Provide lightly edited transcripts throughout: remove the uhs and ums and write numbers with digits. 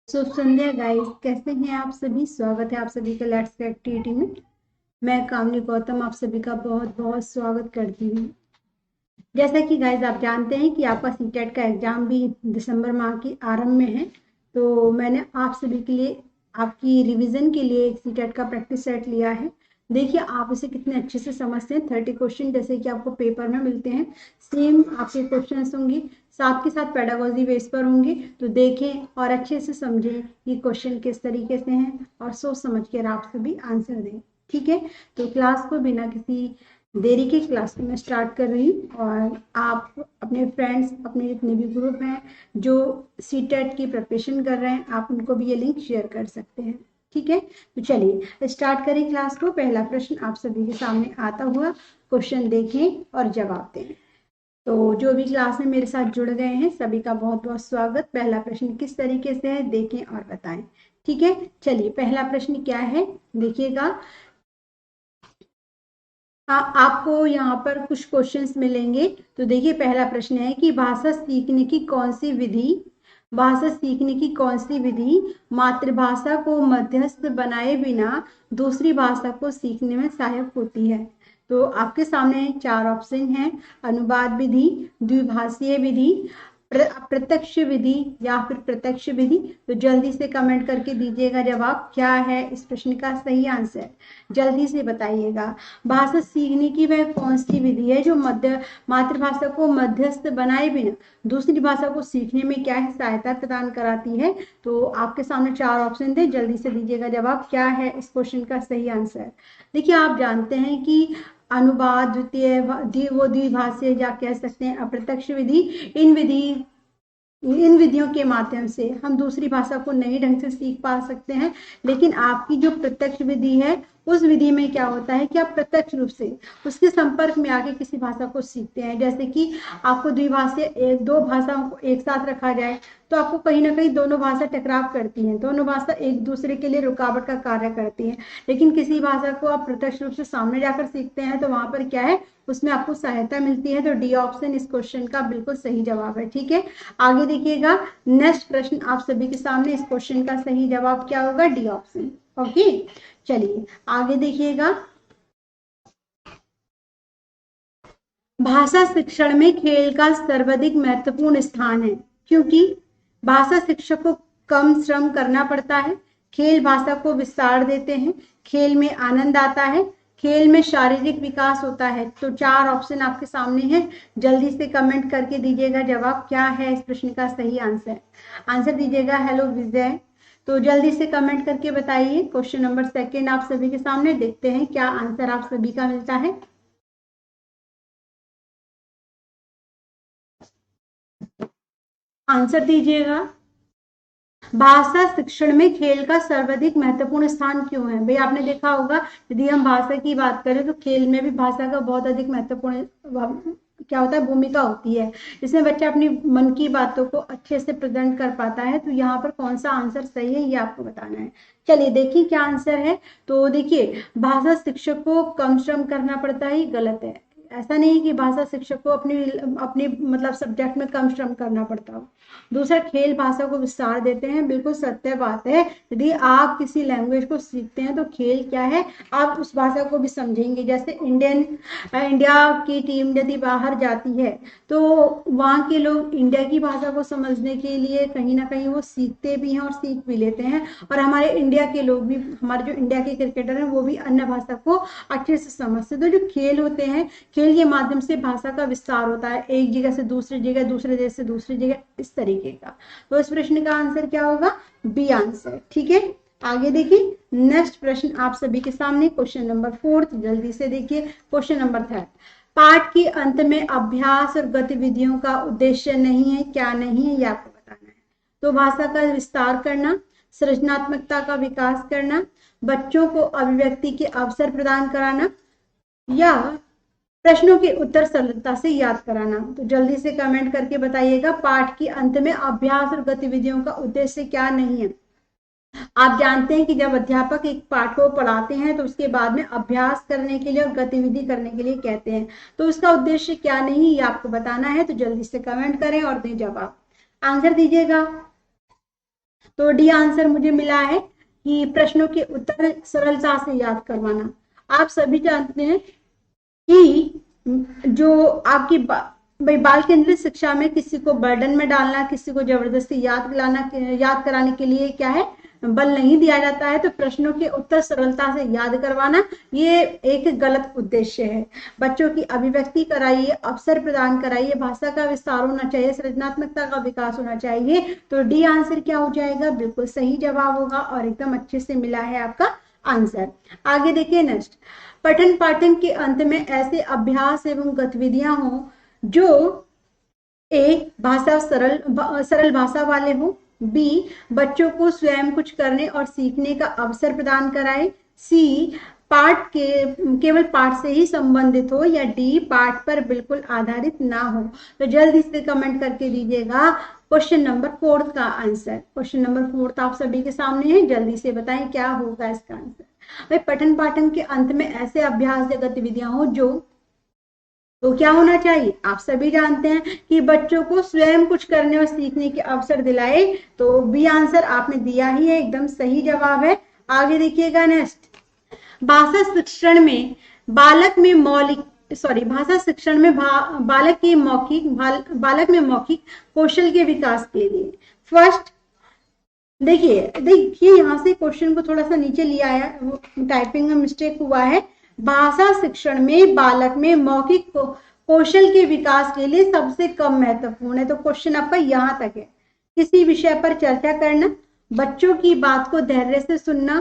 शुभ संध्या guys, कैसे हैं आप सभी। स्वागत है आप सभी का लेट्स के एक्टिविटी में। मैं कामनी गौतम आप सभी का बहुत बहुत स्वागत करती हूँ। जैसा कि गाइस आप जानते हैं कि आपका सीटेट का एग्जाम भी दिसंबर माह की आरंभ में है, तो मैंने आप सभी के लिए आपकी रिवीजन के लिए एक सीटेट का प्रैक्टिस सेट लिया है। देखिए आप इसे कितने अच्छे से समझते हैं। 30 क्वेश्चन जैसे कि आपको पेपर में मिलते हैं, सेम आपके क्वेश्चन होंगे, साथ के साथ पेडागोजी बेस पर होंगे। तो देखें और अच्छे से समझें कि क्वेश्चन किस तरीके से हैं और सोच समझ कर आप सभी आंसर दें। ठीक है, तो क्लास को बिना किसी देरी की क्लास में स्टार्ट कर रही हूँ और आप अपने फ्रेंड्स, अपने जितने भी ग्रुप हैं जो सीटेट की प्रिपरेशन कर रहे हैं, आप उनको भी ये लिंक शेयर कर सकते हैं। ठीक है, तो चलिए स्टार्ट करें क्लास को। पहला प्रश्न आप सभी के सामने आता हुआ, क्वेश्चन देखें और जवाब दें। तो जो भी क्लास में मेरे साथ जुड़ गए हैं सभी का बहुत बहुत स्वागत। पहला प्रश्न किस तरीके से है देखें और बताएं। ठीक है, चलिए पहला प्रश्न क्या है देखिएगा। आपको यहाँ पर कुछ क्वेश्चंस मिलेंगे। तो देखिए पहला प्रश्न है कि भाषा सीखने की कौन सी विधि मातृभाषा को मध्यस्थ बनाए बिना दूसरी भाषा को सीखने में सहायक होती है। तो आपके सामने चार ऑप्शन हैं, अनुवाद विधि, द्विभाषीय विधि, प्रत्यक्ष विधि या फिर प्रत्यक्ष विधि। तो जल्दी से कमेंट करके दीजिएगा जवाब क्या है इस प्रश्न का सही आंसर, जल्दी से बताइएगा। भाषा सीखने की वह कौन सी विधि है जो मातृभाषा को मध्यस्थ बनाए बिना दूसरी भाषा को सीखने में क्या है सहायता प्रदान कराती है। तो आपके सामने चार ऑप्शन थे, जल्दी से दीजिएगा जवाब क्या है इस क्वेश्चन का सही आंसर। देखिए आप जानते हैं कि अनुवाद, द्वितीय वो द्विभाषीय या कह सकते हैं अप्रत्यक्ष विधि, इन विधियों के माध्यम से हम दूसरी भाषा को नए ढंग से सीख पा सकते हैं। लेकिन आपकी जो प्रत्यक्ष विधि है उस विधि में क्या होता है कि आप प्रत्यक्ष रूप से उसके संपर्क में आके किसी भाषा को सीखते हैं। जैसे कि आपको द्विभाषीय दो भाषाओं को एक साथ रखा जाए तो आपको कहीं ना कहीं दोनों भाषा टकराव करती हैं, दोनों भाषा एक दूसरे के लिए रुकावट का कार्य करती हैं। लेकिन किसी भाषा को आप प्रत्यक्ष रूप से सामने जाकर सीखते हैं तो वहां पर क्या है, उसमें आपको सहायता मिलती है। तो डी ऑप्शन इस क्वेश्चन का बिल्कुल सही जवाब है। ठीक है, आगे देखिएगा नेक्स्ट प्रश्न आप सभी के सामने, इस क्वेश्चन का सही जवाब क्या होगा, डी ऑप्शन। ओके, चलिए आगे देखिएगा। भाषा शिक्षण में खेल का सर्वाधिक महत्वपूर्ण स्थान है क्योंकि भाषा शिक्षक को कम श्रम करना पड़ता है, खेल भाषा को विस्तार देते हैं, खेल में आनंद आता है, खेल में शारीरिक विकास होता है। तो चार ऑप्शन आपके सामने हैं, जल्दी से कमेंट करके दीजिएगा जवाब क्या है इस प्रश्न का सही आंसर। आंसर दीजिएगा हेलो विजय। तो जल्दी से कमेंट करके बताइए। क्वेश्चन नंबर सेकंड आप सभी के सामने, देखते हैं क्या आंसर आप सभी का मिलता है। आंसर दीजिएगा। भाषा शिक्षण में खेल का सर्वाधिक महत्वपूर्ण स्थान क्यों है। भाई आपने देखा होगा यदि हम भाषा की बात करें तो खेल में भी भाषा का बहुत अधिक महत्वपूर्ण क्या होता है, भूमिका होती है। इसमें बच्चा अपनी मन की बातों को अच्छे से प्रेजेंट कर पाता है। तो यहाँ पर कौन सा आंसर सही है ये आपको बताना है। चलिए देखिए क्या आंसर है। तो देखिए भाषा शिक्षक को कम श्रम करना पड़ता है, गलत है। ऐसा नहीं कि भाषा शिक्षक को अपनी अपनी मतलब सब्जेक्ट में कम श्रम करना पड़ता हो। दूसरा, खेल भाषा को विस्तार देते हैं, बिल्कुल सत्य बात है। यदि आप किसी लैंग्वेज को सीखते हैं तो खेल क्या है, आप उस भाषा को भी समझेंगे। जैसे इंडिया की टीम यदि बाहर जाती है तो वहाँ के लोग इंडिया की भाषा को समझने के लिए कहीं ना कहीं वो सीखते भी हैं और सीख भी लेते हैं। और हमारे इंडिया के लोग भी, हमारे जो इंडिया के क्रिकेटर हैं वो भी अन्य भाषा को अच्छे से समझते। तो जो खेल होते हैं, खेल के माध्यम से भाषा का विस्तार होता है, एक जगह से दूसरी जगह, दूसरे देश से दूसरी जगह, इस तरीके का। तो इस प्रश्न का आंसर क्या होगा, बी आंसर। ठीक है, आगे देखिए नेक्स्ट प्रश्न आप सभी के सामने, क्वेश्चन नंबर 4, जल्दी से देखिए। क्वेश्चन नंबर 3, पाठ के अंत में अभ्यास और गतिविधियों का उद्देश्य नहीं है, क्या नहीं है ये आपको बताना है। तो भाषा का विस्तार करना, सृजनात्मकता का विकास करना, बच्चों को अभिव्यक्ति के अवसर प्रदान कराना, या प्रश्नों के उत्तर सरलता से याद कराना। तो जल्दी से कमेंट करके बताइएगा पाठ के अंत में अभ्यास और गतिविधियों का उद्देश्य क्या नहीं है। आप जानते हैं कि जब अध्यापक एक पाठ को पढ़ाते हैं तो उसके बाद में अभ्यास करने के लिए और गतिविधि करने के लिए कहते हैं। तो उसका उद्देश्य क्या नहीं ये आपको बताना है। तो जल्दी से कमेंट करें और दें जवाब, आंसर दीजिएगा। तो डी आंसर मुझे मिला है कि प्रश्नों के उत्तर सरलता से याद करवाना। आप सभी जानते हैं कि जो आपकी भाई बाल केंद्रित शिक्षा में किसी को बर्डन में डालना, किसी को जबरदस्ती याद दिलाना, याद कराने के लिए क्या है, बल नहीं दिया जाता है। तो प्रश्नों के उत्तर सरलता से याद करवाना ये एक गलत उद्देश्य है। बच्चों की अभिव्यक्ति कराइए, अवसर प्रदान कराइए, भाषा का विस्तार होना चाहिए, सृजनात्मकता का विकास होना चाहिए। तो डी आंसर क्या हो जाएगा, बिल्कुल सही जवाब होगा और एकदम अच्छे से मिला है आपका आंसर। आगे देखिए नेक्स्ट, पठन पाठन के अंत में ऐसे अभ्यास एवं गतिविधियां हो जो ए भाषा सरल भाषा वाले हो, बी बच्चों को स्वयं कुछ करने और सीखने का अवसर प्रदान कराए, सी पाठ के केवल पाठ से ही संबंधित हो, या डी पाठ पर बिल्कुल आधारित ना हो। तो जल्दी से कमेंट करके दीजिएगा क्वेश्चन नंबर 4 का आंसर। क्वेश्चन नंबर 4 आप सभी के सामने है, जल्दी से बताएं क्या होगा इसका आंसर। भाई पठन पाठन के अंत में ऐसे अभ्यास या गतिविधियां हो जो, तो क्या होना चाहिए, आप सभी जानते हैं कि बच्चों को स्वयं कुछ करने और सीखने के अवसर दिलाए। तो बी आंसर आपने दिया ही है, एकदम सही जवाब है। आगे देखिएगा नेक्स्ट, भाषा शिक्षण में बालक में भाषा शिक्षण में बालक में मौखिक कौशल के विकास के लिए फर्स्ट, देखिए यहाँ से क्वेश्चन को थोड़ा सा नीचे लिया है, टाइपिंग में मिस्टेक हुआ है। भाषा शिक्षण में बालक में मौखिक कौशल के विकास के लिए सबसे कम महत्वपूर्ण है। तो क्वेश्चन आपका यहाँ तक है, किसी विषय पर चर्चा करना, बच्चों की बात को धैर्य से सुनना,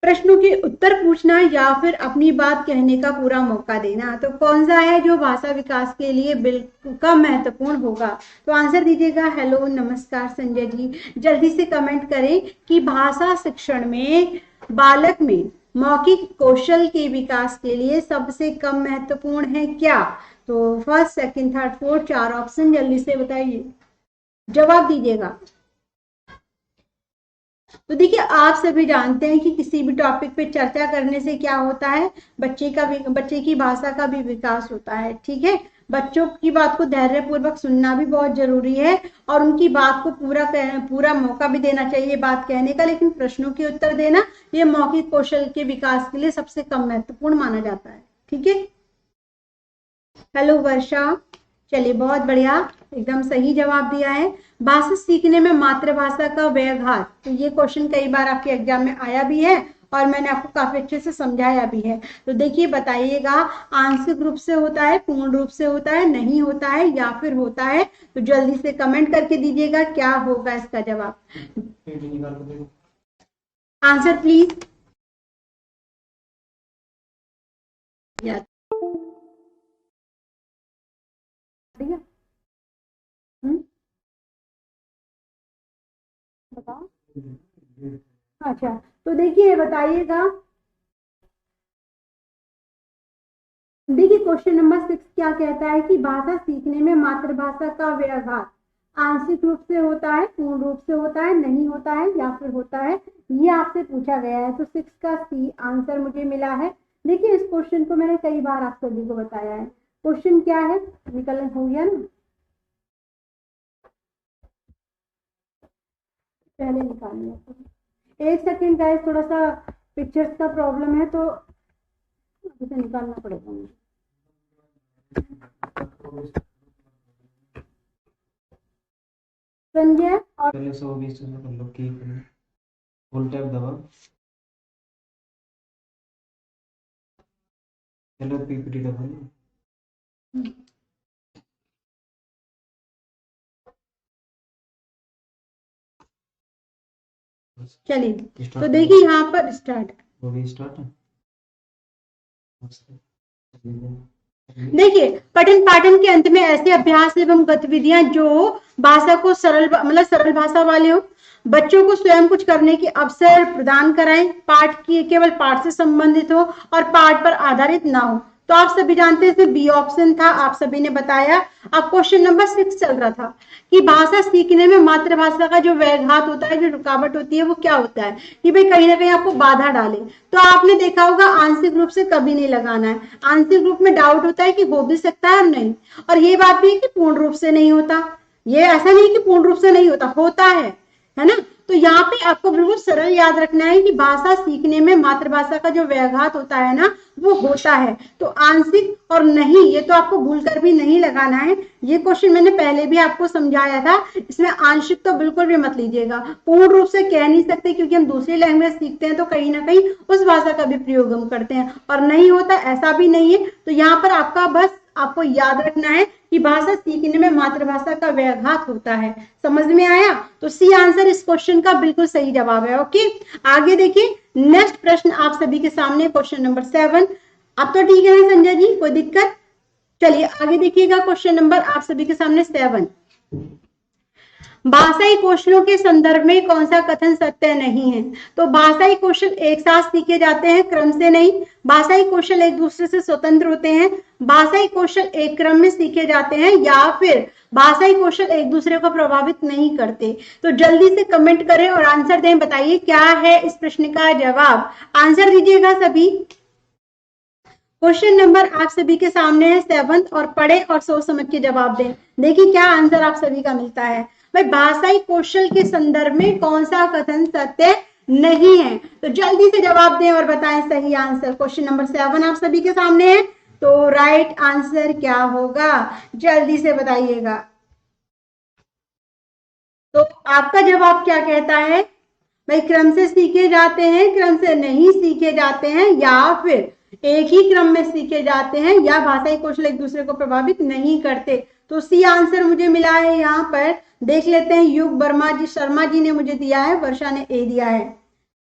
प्रश्नों के उत्तर पूछना, या फिर अपनी बात कहने का पूरा मौका देना। तो कौन सा है जो भाषा विकास के लिए बिल्कुल कम महत्वपूर्ण होगा। तो आंसर दीजिएगा। हेलो नमस्कार संजय जी, जल्दी से कमेंट करें कि भाषा शिक्षण में बालक में मौखिक कौशल के विकास के लिए सबसे कम महत्वपूर्ण है क्या। तो first, second, third, fourth, 4 option जल्दी से बताइए, जवाब दीजिएगा। तो देखिए आप सभी जानते हैं कि किसी भी टॉपिक पे चर्चा करने से क्या होता है, बच्चे की भाषा का भी विकास होता है। ठीक है, बच्चों की बात को धैर्य पूर्वक सुनना भी बहुत जरूरी है और उनकी बात को पूरा मौका भी देना चाहिए बात कहने का, लेकिन प्रश्नों के उत्तर देना ये मौखिक कौशल के विकास के लिए सबसे कम महत्वपूर्ण माना जाता है। ठीक है, हेलो वर्षा, चलिए बहुत बढ़िया, एकदम सही जवाब दिया है। भाषा सीखने में मातृभाषा का व्याघात, तो ये क्वेश्चन कई बार आपके एग्जाम में आया भी है और मैंने आपको काफी अच्छे से समझाया भी है। तो देखिए बताइएगा, आंशिक रूप से होता है, पूर्ण रूप से होता है, नहीं होता है, या फिर होता है। तो जल्दी से कमेंट करके दीजिएगा क्या होगा इसका जवाब। Answer please. बताओ। अच्छा, तो देखिए बताइएगा, देखिए क्वेश्चन नंबर 6 क्या कहता है कि भाषा सीखने में मातृभाषा का व्याघात आंशिक रूप से होता है, पूर्ण रूप से होता है, नहीं होता है, या फिर होता है, ये आपसे पूछा गया है। तो 6 का सी आंसर मुझे मिला है। देखिए इस क्वेश्चन को मैंने कई बार आप सभी को बताया है। क्वेश्चन क्या है, निकल हो गया ना, पहले निकालिए। एक सेकेंड गाइस, थोड़ा सा पिक्चर्स का प्रॉब्लम है तो इसे निकालना पड़ेगा मुझे। संजय और पहले 120 कर लो, की फुल टैप दबाओ, चलो पीपीटी दबाओ। चलिए तो देखिए यहाँ पर स्टार्ट, हो गई स्टार्ट। देखिए पठन पाठन के अंत में ऐसे अभ्यास एवं गतिविधियां जो भाषा को सरल भाषा वाले हो, बच्चों को स्वयं कुछ करने के अवसर प्रदान कराएं, पाठ की केवल पाठ से संबंधित हो और पाठ पर आधारित ना हो। तो आप सभी जानते हैं इसमें बी ऑप्शन था, आप सभी ने बताया। अब क्वेश्चन नंबर 6 चल रहा था कि भाषा सीखने में मातृभाषा का जो व्याघात होता है, जो रुकावट होती है, वो क्या होता है कि भाई कहीं ना कहीं आपको बाधा डाले। तो आपने देखा होगा आंशिक रूप से कभी नहीं लगाना है। आंशिक रूप में डाउट होता है कि हो भी सकता है और नहीं, और ये बात भी है कि पूर्ण रूप से नहीं होता। ये ऐसा नहीं कि पूर्ण रूप से नहीं होता, होता है ना। तो यहाँ पे आपको बिल्कुल सरल याद रखना है कि भाषा सीखने में मातृभाषा का जो व्याघात होता है ना वो होता है। तो आंशिक और नहीं ये तो आपको भूल कर भी नहीं लगाना है। ये क्वेश्चन मैंने पहले भी आपको समझाया था, इसमें आंशिक तो बिल्कुल भी मत लीजिएगा। पूर्ण रूप से कह नहीं सकते क्योंकि हम दूसरी लैंग्वेज सीखते हैं तो कहीं ना कहीं उस भाषा का भी प्रयोग हम करते हैं, और नहीं होता ऐसा भी नहीं है। तो यहाँ पर आपका बस आपको याद रखना है कि भाषा सीखने में मातृभाषा का व्याघात होता है। समझ में आया? तो सी आंसर इस क्वेश्चन का बिल्कुल सही जवाब है। ओके, आगे देखिए नेक्स्ट प्रश्न आप सभी के सामने क्वेश्चन नंबर 7। अब तो ठीक है संजय जी, कोई दिक्कत? चलिए आगे देखिएगा क्वेश्चन नंबर आप सभी के सामने 7। भाषाई कौशलों के संदर्भ में कौन सा कथन सत्य नहीं है? तो भाषाई कौशल एक साथ सीखे जाते हैं, क्रम से नहीं। भाषाई कौशल एक दूसरे से स्वतंत्र होते हैं। भाषाई कौशल एक क्रम में सीखे जाते हैं, या फिर भाषाई कौशल एक दूसरे को प्रभावित नहीं करते। तो जल्दी से कमेंट करें और आंसर दें, बताइए क्या है इस प्रश्न का जवाब। आंसर दीजिएगा सभी। क्वेश्चन नंबर आप सभी के सामने है 7 और पढ़े और सोच समझ के जवाब दें। देखिए क्या आंसर आप सभी का मिलता है। भाई भाषाई कौशल के संदर्भ में कौन सा कथन सत्य नहीं है? तो जल्दी से जवाब दें और बताएं सही आंसर। क्वेश्चन नंबर 7 आप सभी के सामने है, तो राइट आंसर क्या होगा जल्दी से बताइएगा। तो आपका जवाब क्या कहता है? भाई क्रम से सीखे जाते हैं, क्रम से नहीं सीखे जाते हैं, या फिर एक ही क्रम में सीखे जाते हैं, या भाषाई कौशल एक दूसरे को प्रभावित नहीं करते। तो सी आंसर मुझे मिला है। यहाँ पर देख लेते हैं, युग शर्मा जी ने मुझे दिया है, वर्षा ने ए दिया है।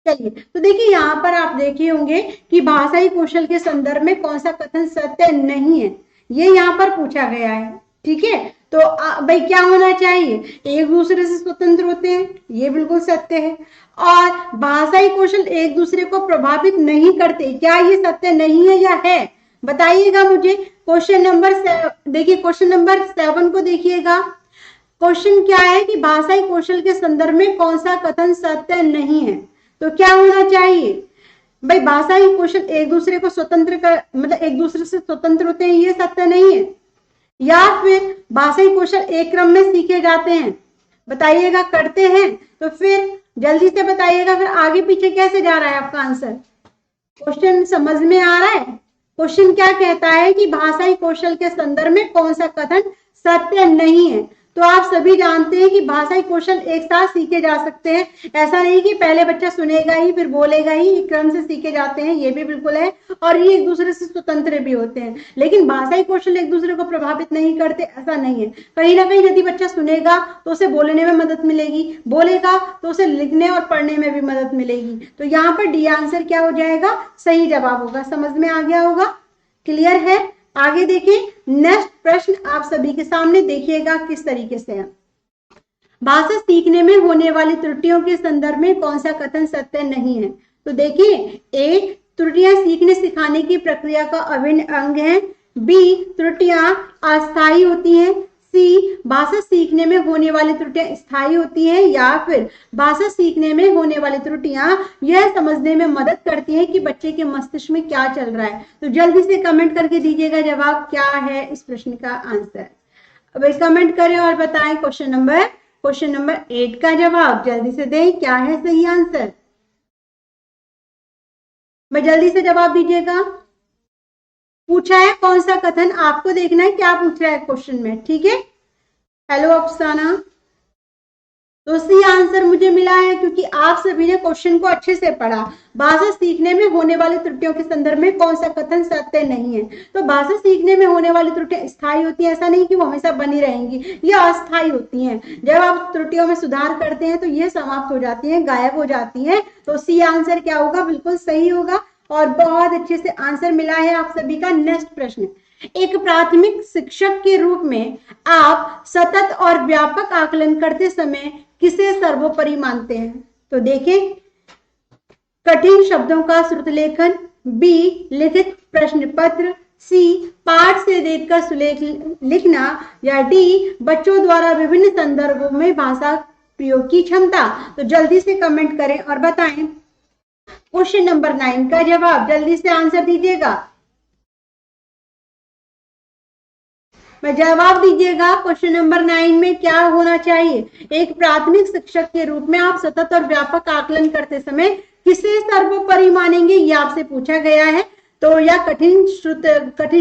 चलिए तो देखिए यहाँ पर आप देखे होंगे कि भाषाई कौशल के संदर्भ में कौन सा कथन सत्य नहीं है, ये यहाँ पर पूछा गया है। ठीक है, तो भाई क्या होना चाहिए? एक दूसरे से स्वतंत्र होते हैं, ये बिल्कुल सत्य है। और भाषाई कौशल एक दूसरे को प्रभावित नहीं करते, क्या ये सत्य नहीं है या है? बताइएगा मुझे। क्वेश्चन नंबर देखिए, क्वेश्चन नंबर 7 को देखिएगा। क्वेश्चन क्या है कि भाषाई कौशल के संदर्भ में कौन सा कथन सत्य नहीं है? तो क्या होना चाहिए? भाई भाषाई कौशल एक दूसरे को स्वतंत्र कर, मतलब एक दूसरे से स्वतंत्र होते हैं, ये सत्य नहीं है। या फिर भाषाई कौशल एक क्रम में सीखे जाते हैं, बताइएगा करते हैं। तो फिर जल्दी से बताइएगा, फिर आगे पीछे कैसे जा रहा है आपका आंसर? क्वेश्चन समझ में आ रहा है? क्वेश्चन क्या कहता है कि भाषाई कौशल के संदर्भ में कौन सा कथन सत्य नहीं है? तो आप सभी जानते हैं कि भाषाई कौशल एक साथ सीखे जा सकते हैं। ऐसा नहीं कि पहले बच्चा सुनेगा ही फिर बोलेगा ही, क्रम से सीखे जाते हैं, ये भी बिल्कुल है। और ये एक दूसरे से स्वतंत्र भी होते हैं। लेकिन भाषाई कौशल एक दूसरे को प्रभावित नहीं करते, ऐसा नहीं है। कहीं ना कहीं यदि बच्चा सुनेगा तो उसे बोलने में मदद मिलेगी, बोलेगा तो उसे लिखने और पढ़ने में भी मदद मिलेगी। तो यहाँ पर डी आंसर क्या हो जाएगा? सही जवाब होगा। समझ में आ गया होगा? क्लियर है? आगे देखिए नेक्स्ट प्रश्न आप सभी के सामने, देखिएगा किस तरीके से है। भाषा सीखने में होने वाली त्रुटियों के संदर्भ में कौन सा कथन सत्य नहीं है? तो देखिए, ए त्रुटियां सीखने सिखाने की प्रक्रिया का अभिन्न अंग है। बी त्रुटियां अस्थायी होती हैं। सी भाषा सीखने में होने वाली त्रुटियां स्थायी होती हैं। या फिर भाषा सीखने में होने वाली त्रुटियां यह समझने में मदद करती हैं कि बच्चे के मस्तिष्क में क्या चल रहा है। तो जल्दी से कमेंट करके दीजिएगा जवाब क्या है इस प्रश्न का आंसर। अब कमेंट करें और बताएं क्वेश्चन नंबर 8 का जवाब जल्दी से दें, क्या है सही आंसर? मैं जल्दी से जवाब दीजिएगा। पूछा है कौन सा कथन, आपको देखना है क्या पूछ रहा है क्वेश्चन में। ठीक है, हेलो अफसाना। तो सी आंसर मुझे मिला है क्योंकि आप सभी ने क्वेश्चन को अच्छे से पढ़ा। भाषा सीखने में होने वाली त्रुटियों के संदर्भ में कौन सा कथन सत्य नहीं है? तो भाषा सीखने में होने वाली त्रुटियां स्थायी होती हैं, ऐसा नहीं कि वो हमेशा बनी रहेंगी, ये अस्थायी होती हैं। जब आप त्रुटियों में सुधार करते हैं तो ये समाप्त हो जाती है, गायब हो जाती है। तो सी आंसर क्या होगा? बिल्कुल सही होगा और बहुत अच्छे से आंसर मिला है आप सभी का। नेक्स्ट प्रश्न, एक प्राथमिक शिक्षक के रूप में आप सतत और व्यापक आकलन करते समय किसे सर्वोपरि मानते हैं? तो देखें, कठिन शब्दों का श्रुत लेखन, बी लिखित प्रश्न पत्र, सी पाठ से देखकर सुलेख लिखना, या डी बच्चों द्वारा विभिन्न संदर्भों में भाषा प्रयोग की क्षमता। तो जल्दी से कमेंट करें और बताएं क्वेश्चन नंबर 9 का जवाब। जल्दी से आंसर दीजिएगा। मैं जवाब दीजिएगा क्वेश्चन नंबर 9 में क्या होना चाहिए। एक प्राथमिक शिक्षक के रूप में आप सतत और व्यापक आकलन करते समय किसे सर्वोपरि मानेंगे, ये आपसे पूछा गया है। तो या कठिन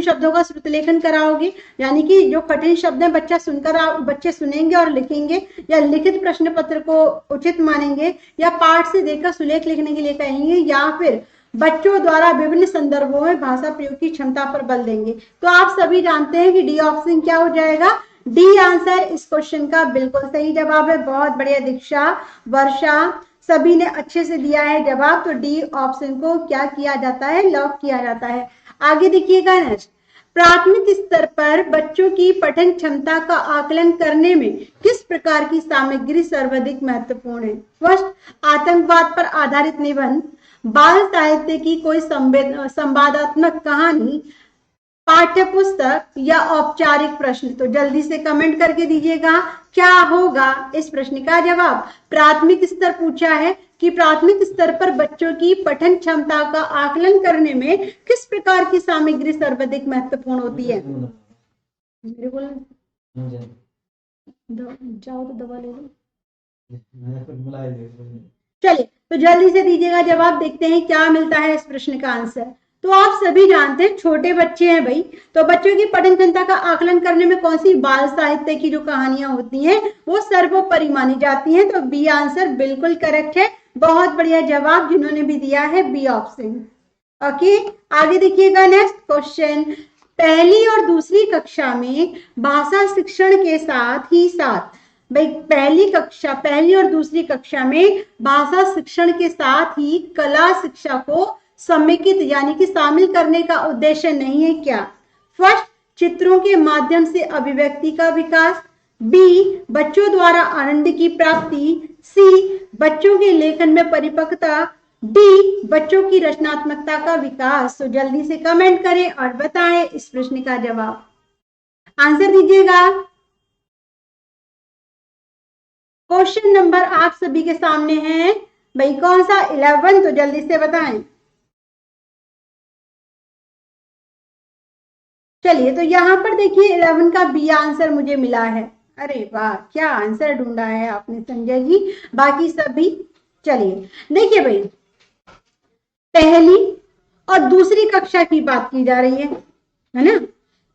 शब्दों का श्रुत लेखन कराओगे, यानी कि जो कठिन शब्द है बच्चे सुनेंगे और लिखेंगे, या लिखित प्रश्न पत्र को उचित मानेंगे, या पाठ से देखकर सुलेख लिखने के लिए कहेंगे, या फिर बच्चों द्वारा विभिन्न संदर्भों में भाषा प्रयोग की क्षमता पर बल देंगे। तो आप सभी जानते हैं कि डी ऑप्शन क्या हो जाएगा, डी आंसर इस क्वेश्चन का बिल्कुल सही जवाब है। बहुत बढ़िया दीक्षा, वर्षा, सभी ने अच्छे से दिया है जवाब। तो डी ऑप्शन को क्या किया जाता है, लॉक किया जाता है। आगे देखिएगा नेक्स्ट, प्राथमिक स्तर पर बच्चों की पठन क्षमता का आकलन करने में किस प्रकार की सामग्री सर्वाधिक महत्वपूर्ण है। फर्स्ट, आतंकवाद पर आधारित निबंध, बाल साहित्य की कोई संवादात्मक कहानी, पाठ्य पुस्तक, या औपचारिक प्रश्न। तो जल्दी से कमेंट करके दीजिएगा क्या होगा इस प्रश्न का जवाब। प्राथमिक स्तर पूछा है कि प्राथमिक स्तर पर बच्चों की पठन क्षमता का आकलन करने में किस प्रकार की सामग्री सर्वाधिक महत्वपूर्ण होती है। मेरे को जाओ तो दवा ले लो। चलिए तो जल्दी से दीजिएगा जवाब, देखते हैं क्या मिलता है इस प्रश्न का आंसर। तो आप सभी जानते हैं छोटे बच्चे हैं भाई, तो बच्चों की पठन क्षमता का आकलन करने में कौन सी बाल साहित्य की जो कहानियां होती हैं वो सर्वोपरि मानी जाती हैं। तो बी आंसर बिल्कुल करेक्ट है। बहुत बढ़िया जवाब जिन्होंने भी दिया है, बी ऑप्शन। ओके, आगे देखिएगा नेक्स्ट क्वेश्चन, पहली और दूसरी कक्षा में भाषा शिक्षण के साथ ही साथ, भाई पहली और दूसरी कक्षा में भाषा शिक्षण के साथ ही कला शिक्षा को समेकित यानी कि शामिल करने का उद्देश्य नहीं है क्या। फर्स्ट, चित्रों के माध्यम से अभिव्यक्ति का विकास, बी, बच्चों द्वारा आनंद की प्राप्ति, सी, बच्चों के लेखन में परिपक्वता, डी, बच्चों की रचनात्मकता का विकास। तो जल्दी से कमेंट करें और बताएं इस प्रश्न का जवाब, आंसर दीजिएगा। क्वेश्चन नंबर आप सभी के सामने है भाई, कौन सा, 11। तो जल्दी से बताएं। चलिए तो यहां पर देखिए 11 का बी आंसर मुझे मिला है। अरे वाह, क्या आंसर ढूंढा है आपने संजय जी, बाकी सभी। चलिए देखिए भाई, पहली और दूसरी कक्षा की बात की जा रही है ना।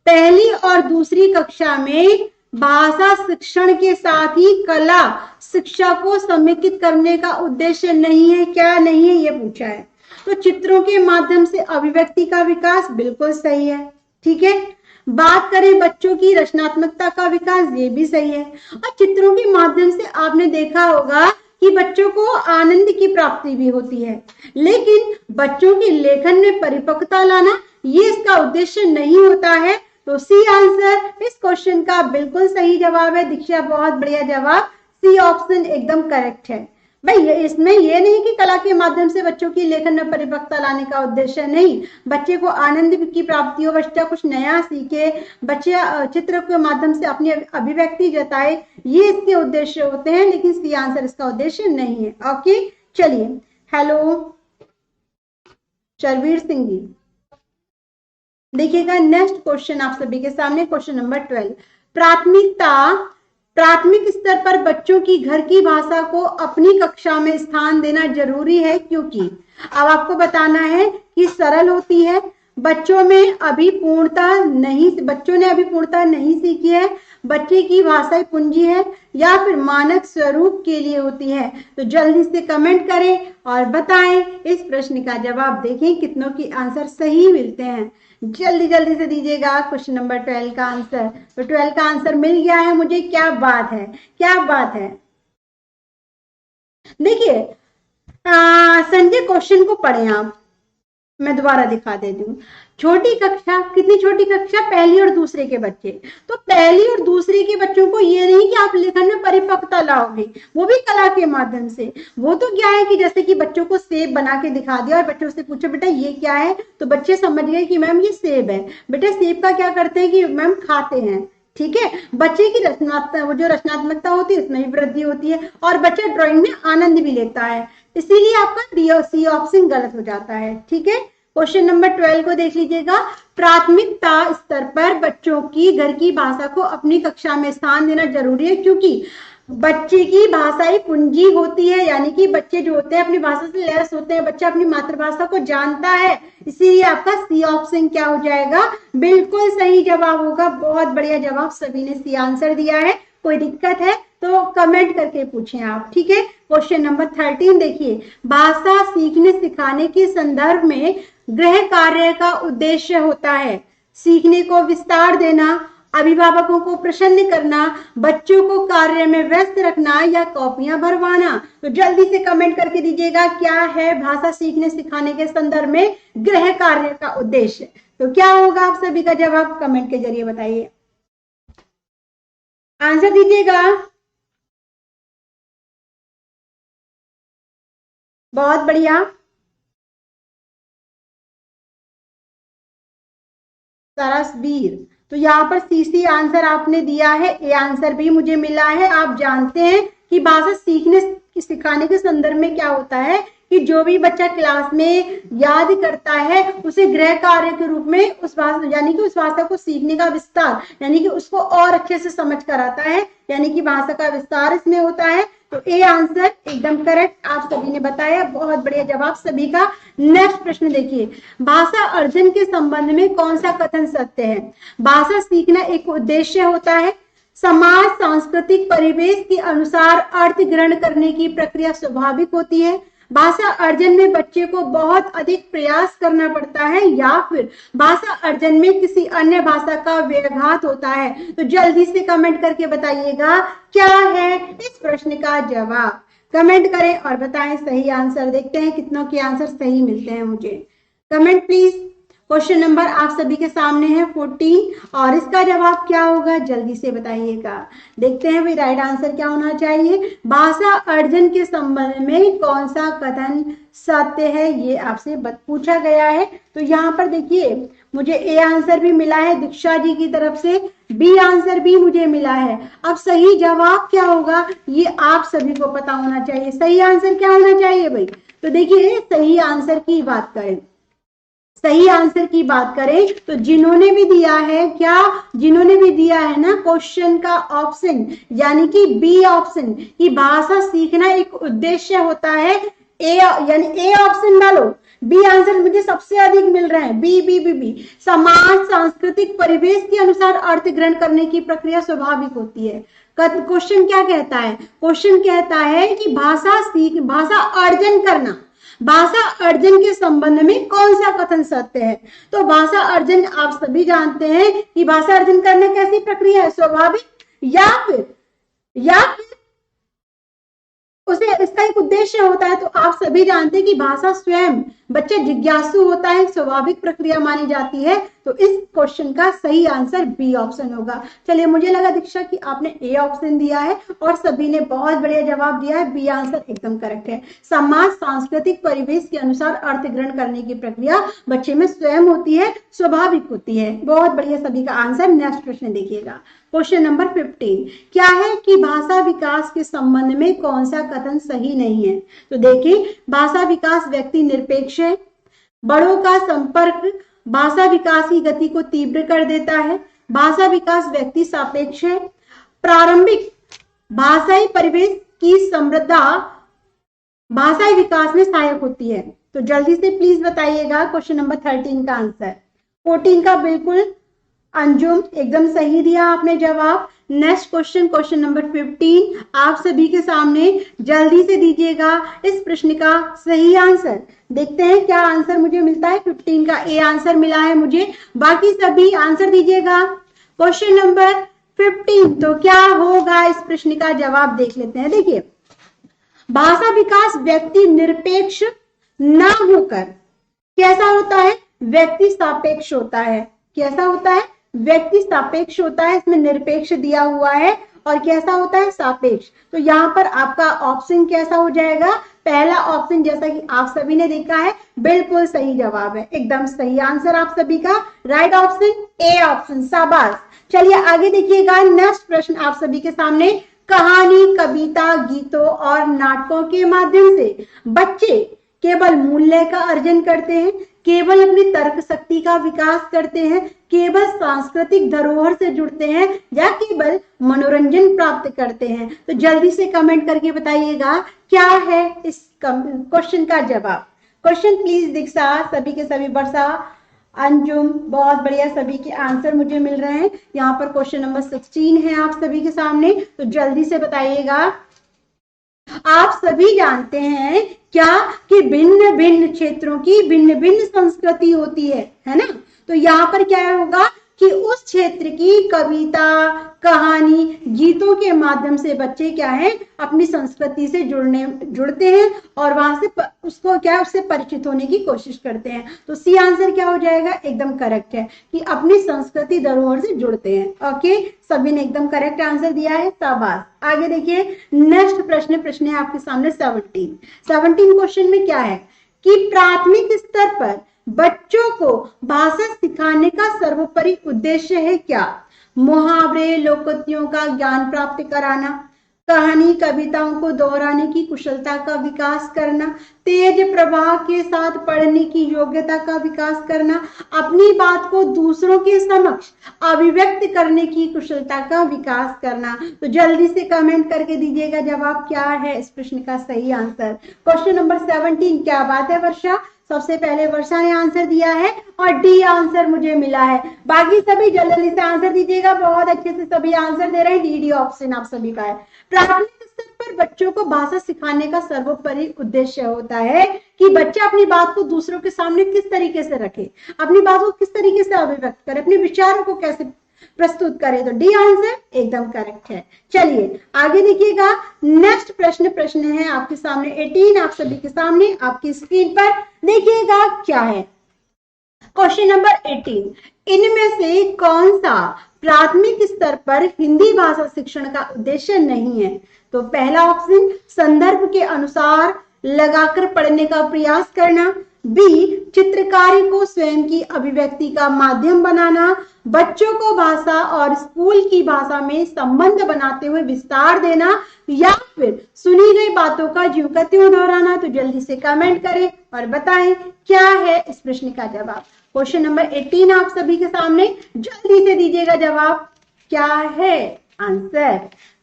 पहली और दूसरी कक्षा में भाषा शिक्षण के साथ ही कला शिक्षा को समेकित करने का उद्देश्य नहीं है क्या, नहीं है, ये पूछा है। तो चित्रों के माध्यम से अभिव्यक्ति का विकास, बिल्कुल सही है, ठीक है। बात करें बच्चों की रचनात्मकता का विकास, ये भी सही है। और चित्रों के माध्यम से आपने देखा होगा कि बच्चों को आनंद की प्राप्ति भी होती है, लेकिन बच्चों के लेखन में परिपक्वता लाना ये इसका उद्देश्य नहीं होता है। तो सी आंसर इस क्वेश्चन का बिल्कुल सही जवाब है। दीक्षा, बहुत बढ़िया जवाब, सी ऑप्शन एकदम करेक्ट है। भाई इसमें ये नहीं कि कला के माध्यम से बच्चों की लेखन में परिपक्वता लाने का उद्देश्य नहीं, बच्चे को आनंद की प्राप्ति हो, बच्चा कुछ नया सीखे, बच्चे चित्र के माध्यम से अपनी अभिव्यक्ति जताए, ये इसके उद्देश्य होते हैं, लेकिन सी आंसर इसका उद्देश्य नहीं है। ओके, चलिए, हेलो चरवीर सिंह जी, देखिएगा नेक्स्ट क्वेश्चन आप सभी के सामने, क्वेश्चन नंबर 12, प्राथमिक स्तर पर बच्चों की घर की भाषा को अपनी कक्षा में स्थान देना जरूरी है क्योंकि, अब आपको बताना है कि सरल होती है, बच्चों ने अभी पूर्णता नहीं सीखी है, बच्चे की भाषा पूंजी है, या फिर मानक स्वरूप के लिए होती है। तो जल्दी से कमेंट करें और बताएं इस प्रश्न का जवाब। देखें कितनों की आंसर सही मिलते हैं, जल्दी जल्दी से दीजिएगा क्वेश्चन नंबर 12 का आंसर। तो 12 का आंसर मिल गया है मुझे, क्या बात है, क्या बात है। देखिए संजय क्वेश्चन को पढ़े आप, मैं दोबारा दिखा देती हूँ। छोटी कक्षा, कितनी छोटी कक्षा, पहली और दूसरे के बच्चे। तो पहली और दूसरे के बच्चों को ये नहीं कि आप लेखन में परिपक्वता लाओगे, वो भी कला के माध्यम से। वो तो क्या है कि जैसे कि बच्चों को सेब बना के दिखा दिया और बच्चों से पूछो बेटा ये क्या है, तो बच्चे समझ गए कि मैम ये सेब है। बेटा सेब का क्या करते हैं कि मैम खाते हैं, ठीक है। बच्चे की रचनात्मकता होती है उसमें भी वृद्धि होती है और बच्चा ड्राइंग में आनंद भी लेता है, इसीलिए आपका डी और सी ऑप्शन गलत हो जाता है, ठीक है। क्वेश्चन नंबर 12 को देख लीजिएगा, प्राथमिकता स्तर पर बच्चों की घर की भाषा को अपनी कक्षा में स्थान देना जरूरी है, क्योंकि बच्चे की भाषाई पूंजी होती है, यानी कि बच्चे जो होते हैं अपनी भाषा से लैस होते हैं, बच्चा अपनी मातृभाषा को जानता है। इसीलिए आपका सी ऑप्शन क्या हो जाएगा, बिल्कुल सही जवाब होगा। बहुत बढ़िया जवाब, सभी ने सी आंसर दिया है। कोई दिक्कत है तो कमेंट करके पूछें आप, ठीक है। क्वेश्चन नंबर 13 देखिए, भाषा सीखने सिखाने के संदर्भ में गृह कार्य का उद्देश्य होता है सीखने को विस्तार देना, अभिभावकों को प्रसन्न करना, बच्चों को कार्य में व्यस्त रखना या कॉपियां भरवाना। तो जल्दी से कमेंट करके दीजिएगा क्या है भाषा सीखने सिखाने के संदर्भ में गृह कार्य का उद्देश्य। तो क्या होगा आप सभी का जवाब, कमेंट के जरिए बताइए, आंसर दीजिएगा। बहुत बढ़िया, सरसबीर। तो यहाँ पर सीसी आंसर आपने दिया है, ए आंसर भी मुझे मिला है। आप जानते हैं कि भाषा सीखने सिखाने के संदर्भ में क्या होता है कि जो भी बच्चा क्लास में याद करता है उसे गृह कार्य के रूप में उस भाषा यानी कि उस भाषा को सीखने का विस्तार यानी कि उसको और अच्छे से समझ कर आता है, यानी कि भाषा का विस्तार इसमें होता है। तो ए आंसर एकदम करेक्ट आप सभी ने बताया, बहुत बढ़िया जवाब सभी का। नेक्स्ट प्रश्न देखिए, भाषा अर्जन के संबंध में कौन सा कथन सत्य है। भाषा सीखना एक उद्देश्य होता है, समाज सांस्कृतिक परिवेश के अनुसार अर्थ ग्रहण करने की प्रक्रिया स्वाभाविक होती है, भाषा अर्जन में बच्चे को बहुत अधिक प्रयास करना पड़ता है, या फिर भाषा अर्जन में किसी अन्य भाषा का व्याघात होता है। तो जल्दी से कमेंट करके बताइएगा क्या है इस प्रश्न का जवाब। कमेंट करें और बताएं सही आंसर। देखते हैं कितनों के आंसर सही मिलते हैं मुझे, कमेंट प्लीज। क्वेश्चन नंबर आप सभी के सामने है 14 और इसका जवाब क्या होगा जल्दी से बताइएगा। देखते हैं भाई राइट आंसर क्या होना चाहिए। भाषा अर्जन के संबंध में कौन सा कथन सत्य है ये आपसे पूछा गया है। तो यहाँ पर देखिए मुझे ए आंसर भी मिला है दीक्षा जी की तरफ से, बी आंसर भी मुझे मिला है। अब सही जवाब क्या होगा ये आप सभी को पता होना चाहिए। सही आंसर क्या होना चाहिए भाई। तो देखिए सही आंसर की बात करें, सही आंसर की बात करें तो जिन्होंने भी दिया है क्या, जिन्होंने भी दिया है ना क्वेश्चन का ऑप्शन यानी कि बी ऑप्शन कि भाषा सीखना एक उद्देश्य होता है, ए यानी ए ऑप्शन डालो। बी आंसर मुझे सबसे अधिक मिल रहा है, बी बी बी बी। समाज सांस्कृतिक परिवेश के अनुसार अर्थ ग्रहण करने की प्रक्रिया स्वाभाविक होती है। क्वेश्चन क्या कहता है, क्वेश्चन कहता है कि भाषा अर्जन करना, भाषा अर्जन के संबंध में कौन सा कथन सत्य है। तो भाषा अर्जन आप सभी जानते हैं कि भाषा अर्जन करना कैसी प्रक्रिया है, स्वाभाविक या फिर उसे इसका एक उद्देश्य होता है। तो आप सभी जानते हैं कि भाषा स्वयं बच्चा जिज्ञासु होता है, स्वाभाविक प्रक्रिया मानी जाती है। तो इस क्वेश्चन का सही आंसर बी ऑप्शन होगा। चलिए मुझे लगा दीक्षा कि आपने ए ऑप्शन दिया है और सभी ने बहुत बढ़िया जवाब दिया है, बी आंसर एकदम करेक्ट है। समाज सांस्कृतिक परिवेश के अनुसार अर्थ ग्रहण करने की प्रक्रिया बच्चे में स्वयं होती है, स्वाभाविक होती है। बहुत बढ़िया सभी का आंसर। नेक्स्ट प्रश्न देखिएगा, क्वेश्चन नंबर 15 क्या है कि भाषा विकास के संबंध में कौन सा कथन सही नहीं है। तो देखिए भाषा विकास व्यक्ति निरपेक्ष है, बड़ों का संपर्क भाषा विकास की गति को तीव्र कर देता है, भाषा विकास व्यक्ति सापेक्ष है, प्रारंभिक भाषाई परिवेश की समृद्धता भाषाई विकास में सहायक होती है। तो जल्दी से प्लीज बताइएगा क्वेश्चन नंबर 13 का आंसर। 14 का बिल्कुल अंजुम एकदम सही दिया आपने जवाब। नेक्स्ट क्वेश्चन, क्वेश्चन नंबर 15 आप सभी के सामने, जल्दी से दीजिएगा इस प्रश्न का सही आंसर। देखते हैं क्या आंसर मुझे मिलता है। 15 का ए आंसर मिला है मुझे, बाकी सभी आंसर दीजिएगा। क्वेश्चन नंबर 15 तो क्या होगा इस प्रश्न का जवाब देख लेते हैं। देखिए भाषा विकास व्यक्ति निरपेक्ष न होकर कैसा होता है, व्यक्ति सापेक्ष होता है। कैसा होता है, व्यक्ति सापेक्ष होता है। इसमें निरपेक्ष दिया हुआ है और कैसा होता है, सापेक्ष। तो यहाँ पर आपका ऑप्शन कैसा हो जाएगा, पहला ऑप्शन जैसा कि आप सभी ने देखा है बिल्कुल सही जवाब है, एकदम सही आंसर आप सभी का। राइट ऑप्शन ए ऑप्शन, शाबाश। चलिए आगे देखिएगा। नेक्स्ट प्रश्न आप सभी के सामने, कहानी कविता गीतों और नाटकों के माध्यम से बच्चे केवल मूल्य का अर्जन करते हैं, केवल अपनी तर्क शक्ति का विकास करते हैं, केवल सांस्कृतिक धरोहर से जुड़ते हैं, या केवल मनोरंजन प्राप्त करते हैं? तो जल्दी से कमेंट करके बताइएगा क्या है इस क्वेश्चन का जवाब। क्वेश्चन प्लीज दीक्षा, सभी के सभी, वर्षा, अंजुम, बहुत बढ़िया, सभी के आंसर मुझे मिल रहे हैं। यहाँ पर क्वेश्चन नंबर 16 है आप सभी के सामने, तो जल्दी से बताइएगा। आप सभी जानते हैं क्या कि भिन्न भिन्न क्षेत्रों की भिन्न भिन्न संस्कृति होती है ना? तो यहाँ पर क्या होगा कि उस क्षेत्र की कविता, कहानी, गीतों के माध्यम से बच्चे क्या है, अपनी संस्कृति से जुड़ते हैं और वहां से उसको क्या, उससे परिचित होने की कोशिश करते हैं। तो सी आंसर क्या हो जाएगा, एकदम करेक्ट है कि अपनी संस्कृति धरोहर से जुड़ते हैं। ओके, सभी ने एकदम करेक्ट आंसर दिया है, शाबाश। आगे देखिए नेक्स्ट प्रश्न है आपके सामने 17 क्वेश्चन में क्या है कि प्राथमिक स्तर पर बच्चों को भाषा सिखाने का सर्वोपरि उद्देश्य है क्या? मुहावरे, लोकोक्तियों का ज्ञान प्राप्त कराना, कहानी, कविताओं को दोहराने की कुशलता का विकास करना, तेज प्रवाह के साथ पढ़ने की योग्यता का विकास करना, अपनी बात को दूसरों के समक्ष अभिव्यक्त करने की कुशलता का विकास करना। तो जल्दी से कमेंट करके दीजिएगा जवाब क्या है इस प्रश्न का सही आंसर। क्वेश्चन नंबर 17, क्या बात है वर्षा, सबसे पहले वर्षा ने आंसर दिया है और डी आंसर मुझे मिला है। बाकी सभी जल्दी से आंसर दीजिएगा, बहुत अच्छे से सभी आंसर दे रहे हैं। डी ऑप्शन आप सभी का है। प्राथमिक स्तर पर बच्चों को भाषा सिखाने का सर्वोपरि उद्देश्य होता है कि बच्चा अपनी बात को दूसरों के सामने किस तरीके से रखे, अपनी बात को किस तरीके से अभिव्यक्त करे, अपने विचारों को कैसे प्रस्तुत करे। तो डी आंसर एकदम करेक्ट है। चलिए आगे देखिएगा, नेक्स्ट प्रश्न है आपके सामने 18, आप सभी के सामने आपकी स्क्रीन पर देखिएगा क्या है। क्वेश्चन नंबर 18, इनमें से कौन सा प्राथमिक स्तर पर हिंदी भाषा शिक्षण का उद्देश्य नहीं है? तो पहला ऑप्शन, संदर्भ के अनुसार लगाकर पढ़ने का प्रयास करना, बी, चित्रकारी को स्वयं की अभिव्यक्ति का माध्यम बनाना, बच्चों को भाषा और स्कूल की भाषा में संबंध बनाते हुए विस्तार देना, या फिर सुनी गई बातों का ज्यों का त्यों दोहराना। तो जल्दी से कमेंट करें और बताएं क्या है इस प्रश्न का जवाब। क्वेश्चन नंबर 18 आप सभी के सामने, जल्दी से दीजिएगा जवाब क्या है आंसर।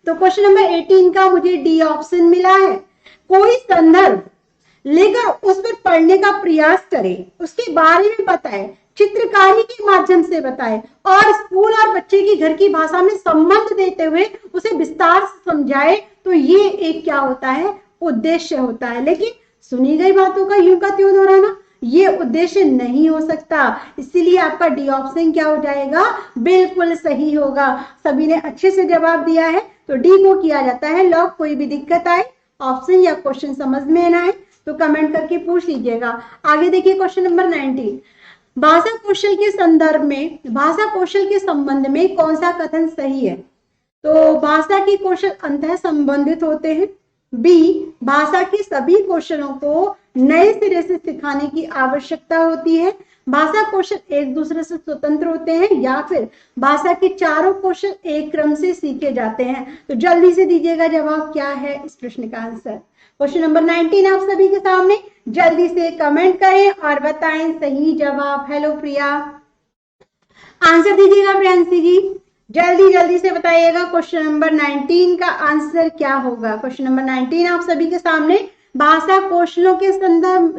तो क्वेश्चन नंबर 18 का मुझे डी ऑप्शन मिला है। कोई संदर्भ लेकर उस पर पढ़ने का प्रयास करें, उसके बारे में बताएं, चित्रकारी के माध्यम से बताएं और स्कूल और बच्चे की घर की भाषा में संबंध देते हुए उसे विस्तार से समझाए। तो ये एक क्या होता है, उद्देश्य होता है। लेकिन सुनी गई बातों का यूं का त्यों दोहराना, ये उद्देश्य नहीं हो सकता। इसीलिए आपका डी ऑप्शन क्या हो जाएगा, बिल्कुल सही होगा। सभी ने अच्छे से जवाब दिया है, तो डी को किया जाता है लॉक। कोई भी दिक्कत आए, ऑप्शन या क्वेश्चन समझ में ना आए तो कमेंट करके पूछ लीजिएगा। आगे देखिए क्वेश्चन नंबर 19, भाषा कौशल के संदर्भ में, भाषा कौशल के संबंध में कौन सा कथन सही है? तो भाषा के कौशल अंतः संबंधित होते हैं, बी, भाषा के सभी कौशलों को नए सिरे से सिखाने की आवश्यकता होती है, भाषा कौशल एक दूसरे से स्वतंत्र होते हैं, या फिर भाषा के चारों कौशल एक क्रम से सीखे जाते हैं। तो जल्दी से दीजिएगा जवाब क्या है इस प्रश्न का आंसर। क्वेश्चन नंबर 19 आप सभी के सामने, जल्दी से कमेंट करें और बताएं सही जवाब। हेलो प्रिया, आंसर दीजिएगा प्रियांशी जी, जल्दी से बताइएगा क्वेश्चन नंबर 19 का आंसर क्या होगा। क्वेश्चन नंबर 19 आप सभी के सामने, भाषा कौशलों के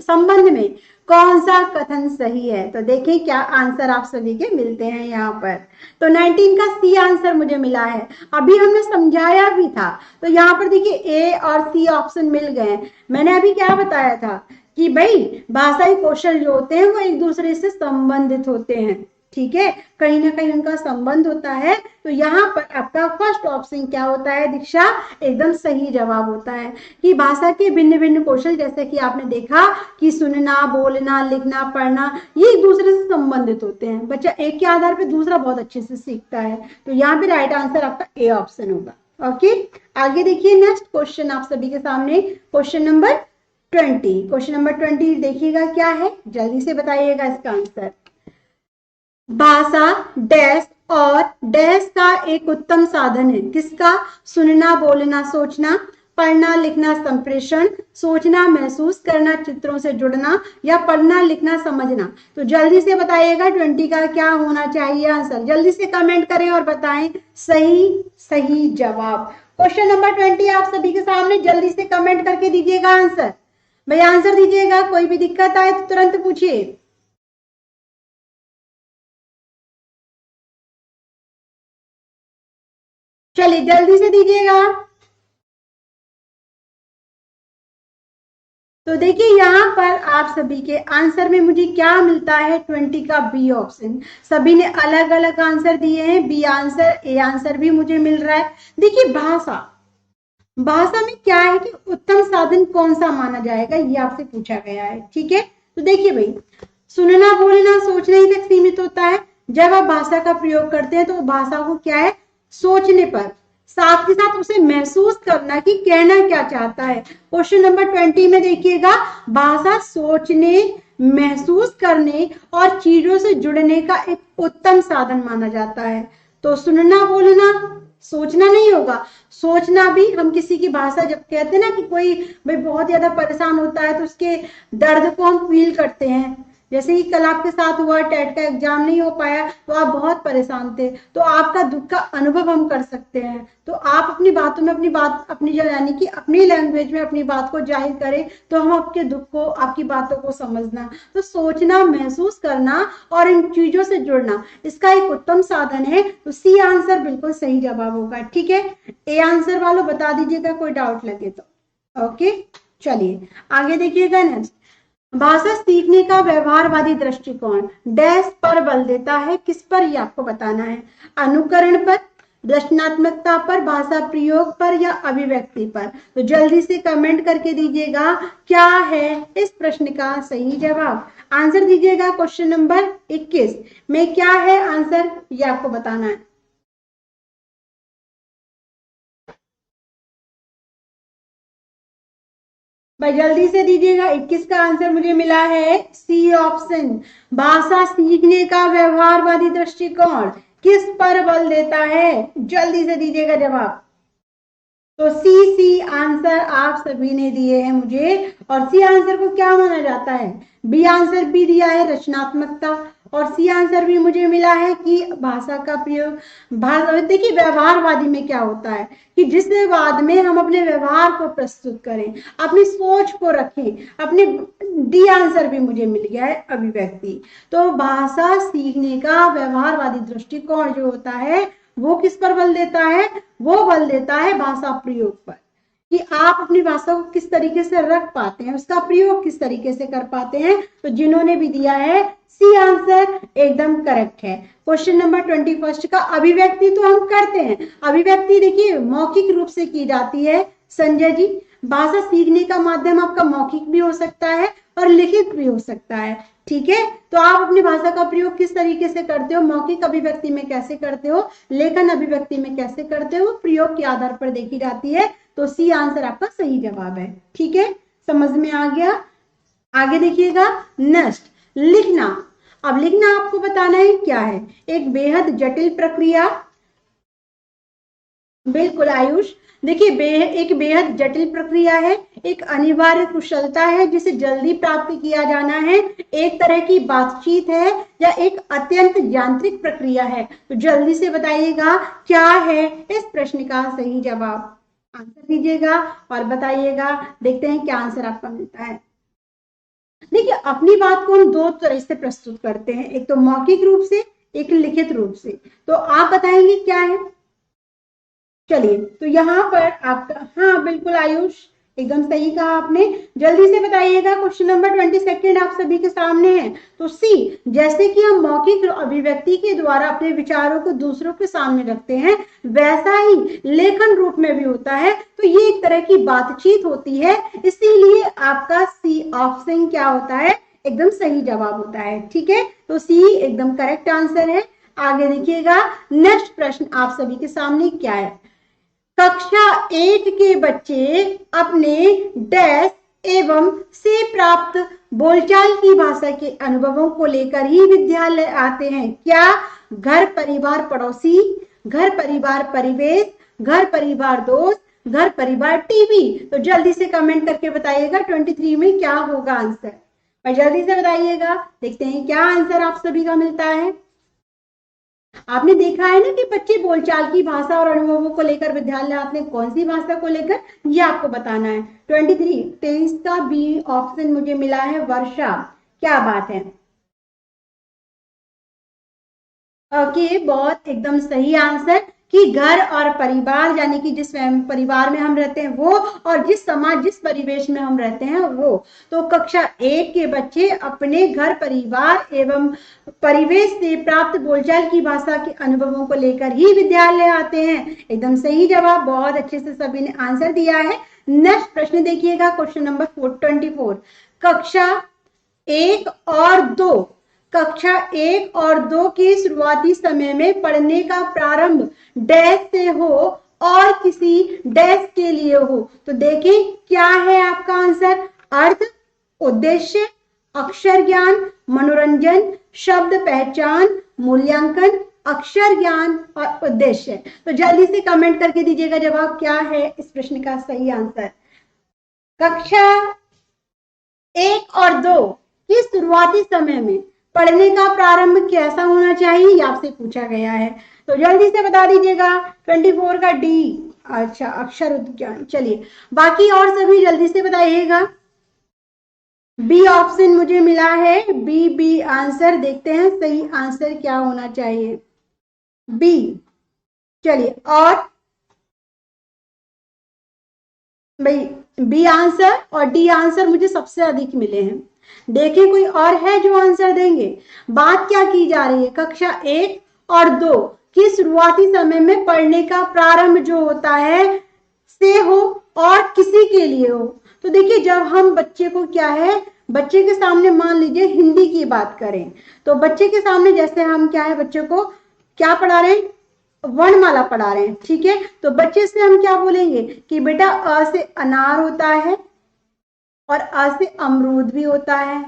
संबंध में कौन सा कथन सही है? तो देखिए क्या आंसर आप सभी के मिलते हैं यहाँ पर। तो 19 का सी आंसर मुझे मिला है, अभी हमने समझाया भी था। तो यहाँ पर देखिए ए और सी ऑप्शन मिल गए। मैंने अभी क्या बताया था कि भाई भाषाई कौशल जो होते हैं वो एक दूसरे से संबंधित होते हैं, ठीक है, कहीं ना कहीं उनका संबंध होता है। तो यहाँ पर आपका फर्स्ट ऑप्शन क्या होता है दीक्षा, एकदम सही जवाब होता है कि भाषा के भिन्न भिन्न कौशल, जैसे कि आपने देखा कि सुनना, बोलना, लिखना, पढ़ना, ये एक दूसरे से संबंधित होते हैं। बच्चा एक के आधार पर दूसरा बहुत अच्छे से सीखता है। तो यहाँ पे राइट आंसर आपका ए ऑप्शन होगा। ओके, आगे देखिए नेक्स्ट क्वेश्चन आप सभी के सामने, क्वेश्चन नंबर 20। क्वेश्चन नंबर 20 देखिएगा क्या है, जल्दी से बताइएगा इसका आंसर। भाषा डैश और डैश का एक उत्तम साधन है, किसका? सुनना, बोलना, सोचना, पढ़ना लिखना संप्रेषण, सोचना महसूस करना चित्रों से जुड़ना, या पढ़ना लिखना समझना। तो जल्दी से बताइएगा 20 का क्या होना चाहिए आंसर, जल्दी से कमेंट करें और बताएं सही सही जवाब। क्वेश्चन नंबर 20 आप सभी के सामने, जल्दी से कमेंट करके दीजिएगा आंसर। भाई आंसर दीजिएगा, कोई भी दिक्कत आए तो तुरंत पूछिए। चलिए जल्दी से दीजिएगा। तो देखिए यहाँ पर आप सभी के आंसर में मुझे क्या मिलता है, 20 का बी ऑप्शन। सभी ने अलग अलग आंसर दिए हैं, बी आंसर, ए आंसर भी मुझे मिल रहा है। देखिए भाषा, भाषा में क्या है कि उत्तम साधन कौन सा माना जाएगा, ये आपसे पूछा गया है। ठीक है, तो देखिए भाई, सुनना बोलना सोचना ही तक सीमित होता है। जब आप भाषा का प्रयोग करते हैं तो भाषा को क्या है, सोचने पर, साथ के साथ उसे महसूस करना कि कहना क्या चाहता है। क्वेश्चन नंबर 20 में देखिएगा, भाषा सोचने, महसूस करने और चीजों से जुड़ने का एक उत्तम साधन माना जाता है। तो सुनना बोलना सोचना नहीं होगा, सोचना भी, हम किसी की भाषा जब कहते हैं ना कि कोई भाई बहुत ज्यादा परेशान होता है तो उसके दर्द को हम फील करते हैं। जैसे ही कल आपके साथ हुआ, टेट का एग्जाम नहीं हो पाया तो आप बहुत परेशान थे, तो आपका दुख का अनुभव हम कर सकते हैं। तो आप अपनी बातों में अपनी बात, अपनी यानी कि अपनी लैंग्वेज में अपनी बात को जाहिर करें तो हम आपके दुख को, आपकी बातों को समझना। तो सोचना, महसूस करना और इन चीजों से जुड़ना, इसका एक उत्तम साधन है। तो सी आंसर बिल्कुल सही जवाब होगा। ठीक है, ए आंसर वालों बता दीजिएगा कोई डाउट लगे तो। ओके, चलिए आगे देखिएगा। नेक्स्ट, भाषा सीखने का व्यवहारवादी दृष्टिकोण डैश पर बल देता है, किस पर, ये आपको बताना है। अनुकरण पर, रचनात्मकता पर, भाषा प्रयोग पर या अभिव्यक्ति पर। तो जल्दी से कमेंट करके दीजिएगा क्या है इस प्रश्न का सही जवाब। आंसर दीजिएगा क्वेश्चन नंबर 21 में क्या है आंसर, ये आपको बताना है। भाई जल्दी से दीजिएगा, 21 का आंसर मुझे मिला है सी ऑप्शन, भाषा सीखने का व्यवहारवादी दृष्टिकोण किस पर बल देता है, जल्दी से दीजिएगा जवाब। तो सी आंसर आप सभी ने दिए हैं मुझे, और सी आंसर को क्या माना जाता है, बी आंसर भी दिया है रचनात्मकता, और सी आंसर भी मुझे मिला है कि भाषा का प्रयोग। देखिए व्यवहारवादी में क्या होता है कि जिस वाद में हम अपने व्यवहार को प्रस्तुत करें, अपनी सोच को रखें, अपने, डी आंसर भी मुझे मिल गया है अभिव्यक्ति। तो भाषा सीखने का व्यवहारवादी दृष्टिकोण जो होता है वो किस पर बल देता है, वो बल देता है भाषा प्रयोग पर, कि आप अपनी भाषा को किस तरीके से रख पाते हैं, उसका प्रयोग किस तरीके से कर पाते हैं। तो जिन्होंने भी दिया है सी आंसर एकदम करेक्ट है। क्वेश्चन नंबर 21 का अभिव्यक्ति तो हम करते हैं, अभिव्यक्ति देखिए मौखिक रूप से की जाती है संजय जी। भाषा सीखने का माध्यम आपका मौखिक भी हो सकता है और लिखित भी हो सकता है। ठीक है, तो आप अपनी भाषा का प्रयोग किस तरीके से करते हो, मौखिक अभिव्यक्ति में कैसे करते हो, लेखन अभिव्यक्ति में कैसे करते हो, प्रयोग के आधार पर देखी जाती है। तो सी आंसर आपका सही जवाब है। ठीक है, समझ में आ गया। आगे देखिएगा, नेक्स्ट लिखना। अब लिखना आपको बताना है क्या है, एक बेहद जटिल प्रक्रिया। बिल्कुल आयुष, देखिए एक बेहद जटिल प्रक्रिया है, एक अनिवार्य कुशलता है जिसे जल्दी प्राप्त किया जाना है, एक तरह की बातचीत है या एक अत्यंत यांत्रिक प्रक्रिया है। तो जल्दी से बताइएगा क्या है इस प्रश्न का सही जवाब। आंसर दीजिएगा और बताइएगा, देखते हैं क्या आंसर आपका मिलता है। देखिए अपनी बात को हम दो तरह से प्रस्तुत करते हैं, एक तो मौखिक रूप से, एक लिखित रूप से। तो आप बताएंगे क्या है। चलिए तो यहाँ पर आपका, हाँ बिल्कुल आयुष एकदम सही कहा आपने। जल्दी से बताइएगा, क्वेश्चन नंबर 22 आप सभी के सामने है। तो सी, जैसे कि हम मौखिक अभिव्यक्ति के द्वारा अपने विचारों को दूसरों के सामने रखते हैं, वैसा ही लेखन रूप में भी होता है। तो ये एक तरह की बातचीत होती है, इसीलिए आपका सी ऑप्शन क्या होता है, एकदम सही जवाब होता है। ठीक है, तो सी एकदम करेक्ट आंसर है। आगे देखिएगा, नेक्स्ट प्रश्न आप सभी के सामने क्या है। कक्षा 8 के बच्चे अपने डैश एवं से प्राप्त बोलचाल की भाषा के अनुभवों को लेकर ही विद्यालय आते हैं। क्या घर परिवार पड़ोसी, घर परिवार परिवेश, घर परिवार दोस्त, घर परिवार टीवी। तो जल्दी से कमेंट करके बताइएगा 23 में क्या होगा आंसर, और जल्दी से बताइएगा। देखते हैं क्या आंसर आप सभी का मिलता है। आपने देखा है ना कि बच्चे बोलचाल की भाषा और अनुभवों को लेकर विद्यालय आते हैं, कौन सी भाषा को लेकर ये आपको बताना है। 23 का बी ऑप्शन मुझे मिला है, वर्षा। क्या बात है, ओके, बहुत एकदम सही आंसर कि घर और परिवार, यानी कि जिस परिवार में हम रहते हैं वो, और जिस समाज जिस परिवेश में हम रहते हैं वो। तो कक्षा 1 के बच्चे अपने घर परिवार एवं परिवेश से प्राप्त बोलचाल की भाषा के अनुभवों को लेकर ही विद्यालय आते हैं। एकदम सही जवाब, बहुत अच्छे से सभी ने आंसर दिया है। नेक्स्ट प्रश्न देखिएगा, क्वेश्चन नंबर 24। कक्षा 1 और 2, कक्षा 1 और 2 के शुरुआती समय में पढ़ने का प्रारंभ डैश से हो और किसी डैश के लिए हो। तो देखें क्या है आपका आंसर, अर्थ, उद्देश्य, अक्षर ज्ञान, मनोरंजन, शब्द पहचान, मूल्यांकन, अक्षर ज्ञान और उद्देश्य। तो जल्दी से कमेंट करके दीजिएगा जवाब क्या है इस प्रश्न का सही आंसर। कक्षा 1 और 2 के शुरुआती समय में पढ़ने का प्रारंभ कैसा होना चाहिए, ये आपसे पूछा गया है। तो जल्दी से बता दीजिएगा 24 का डी, अच्छा अक्षर उद्ज्ञान। चलिए बाकी और सभी जल्दी से बताइएगा। बी ऑप्शन मुझे मिला है, बी आंसर। देखते हैं सही आंसर क्या होना चाहिए, बी। चलिए और भाई बी आंसर और डी आंसर मुझे सबसे अधिक मिले हैं। देखें कोई और है जो आंसर देंगे। बात क्या की जा रही है, कक्षा 1 और 2 की शुरुआती समय में पढ़ने का प्रारंभ जो होता है से हो और किसी के लिए हो। तो देखिए जब हम बच्चे को क्या है, बच्चे के सामने मान लीजिए हिंदी की बात करें, तो बच्चे के सामने जैसे हम क्या है, बच्चे को क्या पढ़ा रहे हैं, वर्णमाला पढ़ा रहे हैं, ठीक है। तो बच्चे से हम क्या बोलेंगे कि बेटा अ से अनार होता है और अ से अमरूद भी होता है,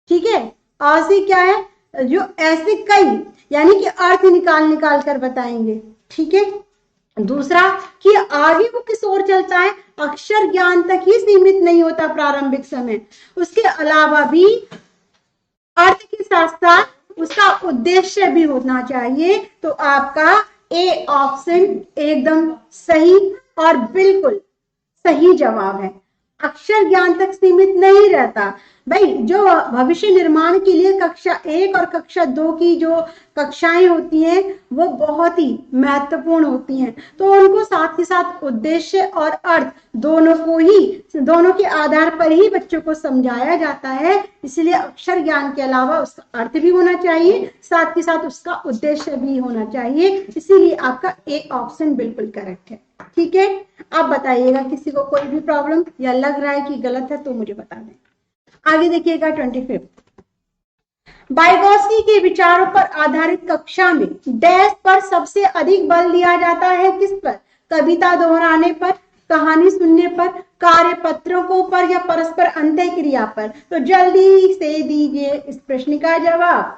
ठीक है। अ से क्या है, जो ऐसे कई, यानी कि अर्थ निकाल कर बताएंगे, ठीक है। दूसरा कि आगे वो किस ओर चलता है, अक्षर ज्ञान तक ही सीमित नहीं होता प्रारंभिक समय, उसके अलावा भी अर्थ के साथ साथ उसका उद्देश्य भी होना चाहिए। तो आपका ए ऑप्शन एकदम सही और बिल्कुल सही जवाब है। अक्षर ज्ञान तक सीमित नहीं रहता भाई, जो भविष्य निर्माण के लिए कक्षा 1 और कक्षा 2 की जो कक्षाएं होती हैं वो बहुत ही महत्वपूर्ण होती हैं। तो उनको साथ ही साथ उद्देश्य और अर्थ दोनों के आधार पर ही बच्चों को समझाया जाता है। इसलिए अक्षर ज्ञान के अलावा उसका अर्थ भी होना चाहिए, साथ ही साथ उसका उद्देश्य भी होना चाहिए। इसीलिए आपका ए ऑप्शन बिल्कुल करेक्ट है, ठीक है। आप बताइएगा किसी को कोई भी प्रॉब्लम या लग रहा है कि गलत है तो मुझे बता दें। आगे देखिएगा 25। वाइगोत्स्की के विचारों पर आधारित कक्षा में डैश पर सबसे अधिक बल दिया जाता है, किस पर, कविता दोहराने पर, कहानी सुनने पर, कार्य पत्रों पर या परस्पर अंतःक्रिया पर। तो जल्दी से दीजिए इस प्रश्न का जवाब।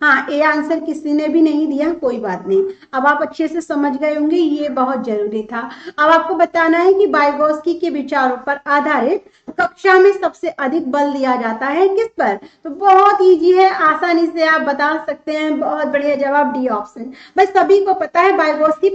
हाँ, ए आंसर किसी ने भी नहीं दिया, कोई बात नहीं, अब आप अच्छे से समझ गए होंगे, ये बहुत जरूरी था। अब आपको बताना है कि वाइगोत्स्की के विचारों पर आधारित कक्षा में सबसे अधिक बल दिया जाता है किस पर। तो बहुत इजी है, आसानी से आप बता सकते हैं, बहुत बढ़िया जवाब डी ऑप्शन। बस सभी को पता है वाइगोत्स्की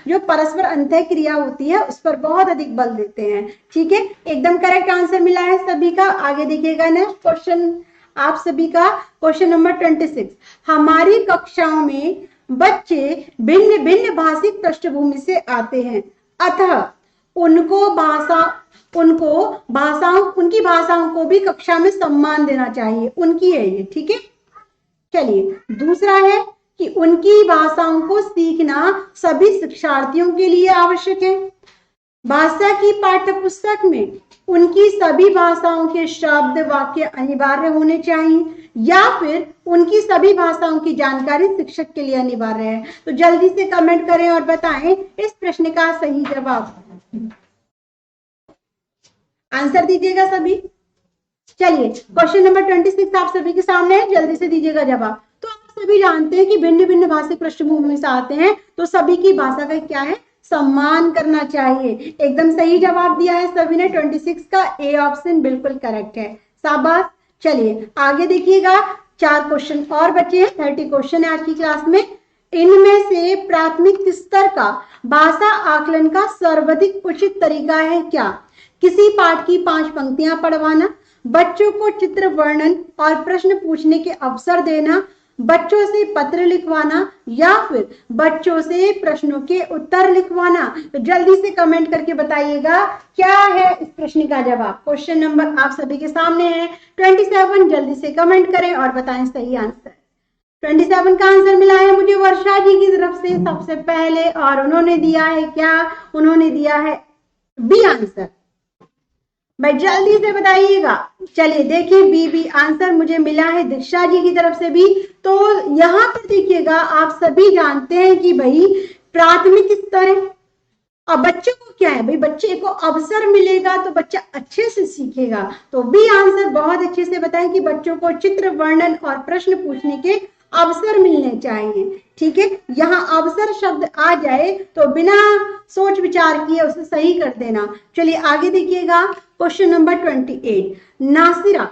जो परस्पर अंतःक्रिया होती है उस पर बहुत अधिक बल देते हैं, ठीक है। एकदम करेक्ट आंसर मिला है सभी का। आगे देखिएगा नेक्स्ट क्वेश्चन आप सभी का, क्वेश्चन नंबर 26। हमारी कक्षाओं में बच्चे भिन्न भिन्न भाषिक पृष्ठभूमि से आते हैं, अतः उनकी भाषाओं को भी कक्षा में सम्मान देना चाहिए। उनकी है ये, ठीक है। चलिए दूसरा है कि उनकी भाषाओं को सीखना सभी शिक्षार्थियों के लिए आवश्यक है। भाषा की पाठ्यपुस्तक में उनकी सभी भाषाओं के शब्द वाक्य अनिवार्य होने चाहिए, या फिर उनकी सभी भाषाओं की जानकारी शिक्षक के लिए अनिवार्य है। तो जल्दी से कमेंट करें और बताएं इस प्रश्न का सही जवाब। आंसर दीजिएगा सभी। चलिए क्वेश्चन नंबर 26 आप सभी के सामने है, जल्दी से दीजिएगा जवाब। तो आप सभी जानते हैं कि भिन्न भिन्न भाषिक पृष्ठभूमि से आते हैं, तो सभी की भाषा का क्या है, सम्मान करना चाहिए। एकदम सही जवाब दिया है सभी ने, 26 का ए ऑप्शन बिल्कुल करेक्ट है, शाबाश। चलिए आगे देखिएगा, 4 क्वेश्चन और बचे हैं, 30 क्वेश्चन है आज की क्लास में। इनमें से प्राथमिक स्तर का भाषा आकलन का सर्वाधिक उचित तरीका है क्या? किसी पाठ की 5 पंक्तियां पढ़वाना, बच्चों को चित्र वर्णन और प्रश्न पूछने के अवसर देना, बच्चों से पत्र लिखवाना, या फिर बच्चों से प्रश्नों के उत्तर लिखवाना। तो जल्दी से कमेंट करके बताइएगा क्या है इस प्रश्न का जवाब। क्वेश्चन नंबर आप सभी के सामने है 27, जल्दी से कमेंट करें और बताएं सही आंसर। 27 का आंसर मिला है मुझे वर्षा जी की तरफ से सबसे पहले, और उन्होंने दिया है क्या? उन्होंने दिया है बी आंसर। भाई जल्दी से बताइएगा। चलिए देखिए बी आंसर मुझे मिला है दीक्षा जी की तरफ से भी। तो यहां पर देखिएगा, आप सभी जानते हैं कि भाई प्राथमिक स्तर है, और बच्चे को क्या है भाई, बच्चे को अवसर मिलेगा तो बच्चा अच्छे से सीखेगा। तो बी आंसर बहुत अच्छे से बताएं कि बच्चों को चित्र वर्णन और प्रश्न पूछने के अवसर मिलने चाहिए। ठीक है, यहाँ अवसर शब्द आ जाए तो बिना सोच विचार किए उसे सही कर देना। चलिए आगे देखिएगा, क्वेश्चन नंबर 28। नासिरा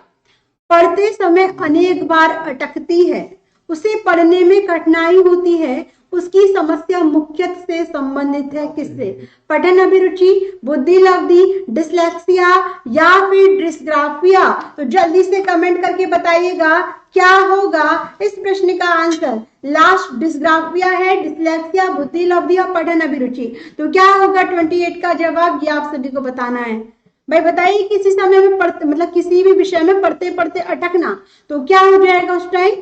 पढ़ते समय अनेक बार अटकती है, उसे पढ़ने में कठिनाई होती है, उसकी समस्या मुख्यतः से संबंधित है किससे? पठन अभिरुचि, बुद्धि लब्धि, डिसलेक्सिया या फिर डिस्ग्राफिया। तो जल्दी से कमेंट करके बताइएगा क्या होगा इस प्रश्न का आंसर। लास्ट डिस्ग्राफिया है, डिसलेक्सिया, बुद्धि लब्धि और पठन अभिरुचि। तो क्या होगा 28 का जवाब, ये आप सभी को बताना है। भाई बताइए किसी समय में पढ़ते, मतलब किसी भी विषय में पढ़ते पढ़ते अटकना, तो क्या हो जाएगा उस टाइम?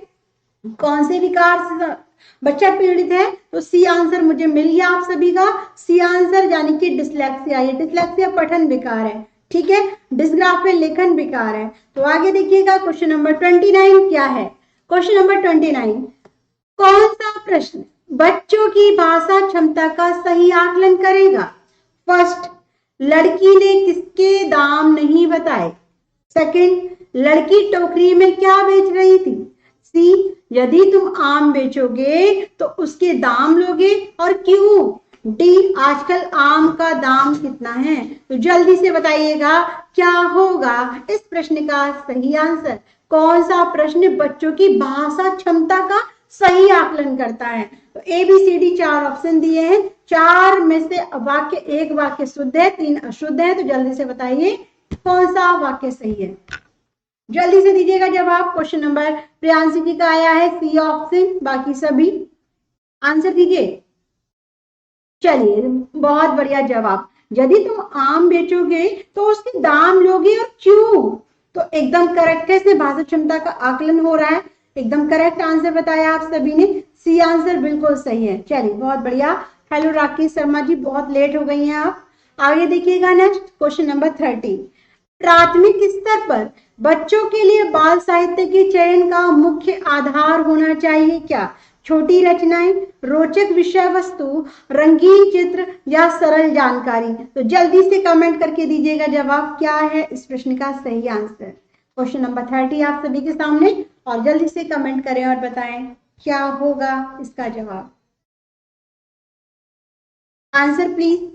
कौन से विकार से बच्चा पीड़ित है? तो सी आंसर मुझे मिल गया आप सभी का, सी आंसर, यानी कि डिसलेक्सिया। ये डिसलेक्सिया पठन विकार है, ठीक है, डिस्ग्राफिया लेखन विकार है। तो आगे देखिएगा क्वेश्चन नंबर 29 क्या है। क्वेश्चन नंबर 29, कौन सा प्रश्न बच्चों की भाषा क्षमता का सही आकलन करेगा? फर्स्ट, लड़की ने किसके दाम नहीं बताए। सेकंड, लड़की टोकरी में क्या बेच रही थी। सी, यदि तुम आम बेचोगे तो उसके दाम लोगे और क्यों। डी, आजकल आम का दाम कितना है। तो जल्दी से बताइएगा क्या होगा इस प्रश्न का सही आंसर। कौन सा प्रश्न बच्चों की भाषा क्षमता का सही आकलन करता है। तो A B C D 4 option दिए हैं, 4 में से वाक्य, एक वाक्य शुद्ध है, 3 अशुद्ध है। तो जल्दी से बताइए कौन सा वाक्य सही है, जल्दी से दीजिएगा जवाब। क्वेश्चन नंबर प्रियांशी जी का आया है सी ऑप्शन, बाकी सभी आंसर दीजिए। चलिए बहुत बढ़िया जवाब, यदि तुम आम बेचोगे तो उसके दाम लोगे और क्यों। तो एकदम करेक्ट है, से भाषा क्षमता का आकलन हो रहा है, एकदम करेक्ट आंसर बताया आप सभी ने, सी आंसर बिल्कुल सही है। चलिए बहुत बढ़िया। हेलो राकेश शर्मा जी, बहुत लेट हो गई हैं आप। आगे देखिएगा नेक्स्ट क्वेश्चन नंबर 30। प्राथमिक स्तर पर बच्चों के लिए बाल साहित्य के चयन का मुख्य आधार होना चाहिए क्या? छोटी रचनाएं, रोचक विषय वस्तु, रंगीन चित्र या सरल जानकारी। तो जल्दी से कमेंट करके दीजिएगा जवाब क्या है इस प्रश्न का सही आंसर। क्वेश्चन नंबर 30 आप सभी के सामने, और जल्दी से कमेंट करें और बताएं क्या होगा इसका जवाब। Answer please.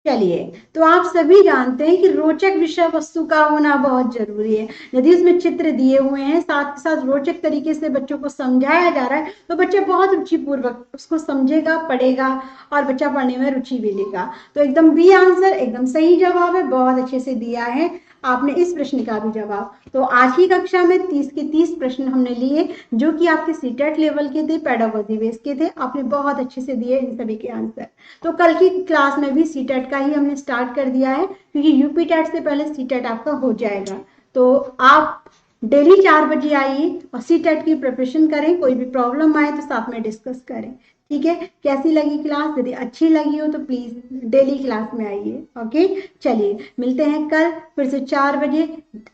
चलिए, तो आप सभी जानते हैं कि रोचक विषय वस्तु का होना बहुत जरूरी है। यदि उसमें चित्र दिए हुए हैं, साथ के साथ रोचक तरीके से बच्चों को समझाया जा रहा है, तो बच्चा बहुत रुचिपूर्वक उसको समझेगा, पढ़ेगा और बच्चा पढ़ने में रुचि भी लेगा। तो एकदम बी आंसर एकदम सही जवाब है, बहुत अच्छे से दिया है आपने इस प्रश्न का भी जवाब। तो आज की कक्षा में 30 के 30 प्रश्न हमने लिए, जो कि आपके सीटेट लेवल के थे, पेडागोजी बेस के थे। आपने बहुत अच्छे से दिए इन सभी के आंसर। तो कल की क्लास में भी सीटेट का ही हमने स्टार्ट कर दिया है, क्योंकि यूपी टेट से पहले सीटेट आपका हो जाएगा। तो आप डेली 4 बजे आइए और सीटेट की प्रिपरेशन करें। कोई भी प्रॉब्लम आए तो साथ में डिस्कस करें, ठीक है। कैसी लगी क्लास? यदि अच्छी लगी हो तो प्लीज डेली क्लास में आइए। ओके, चलिए मिलते हैं कल फिर से 4 बजे।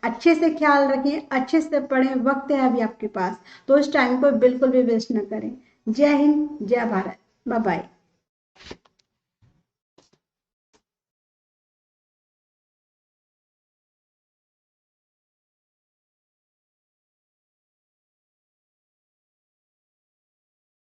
अच्छे से ख्याल रखें, अच्छे से पढ़ें, वक्त है अभी आपके पास, तो इस टाइम को बिल्कुल भी वेस्ट न करें। जय हिंद, जय भारत, बाय बाय।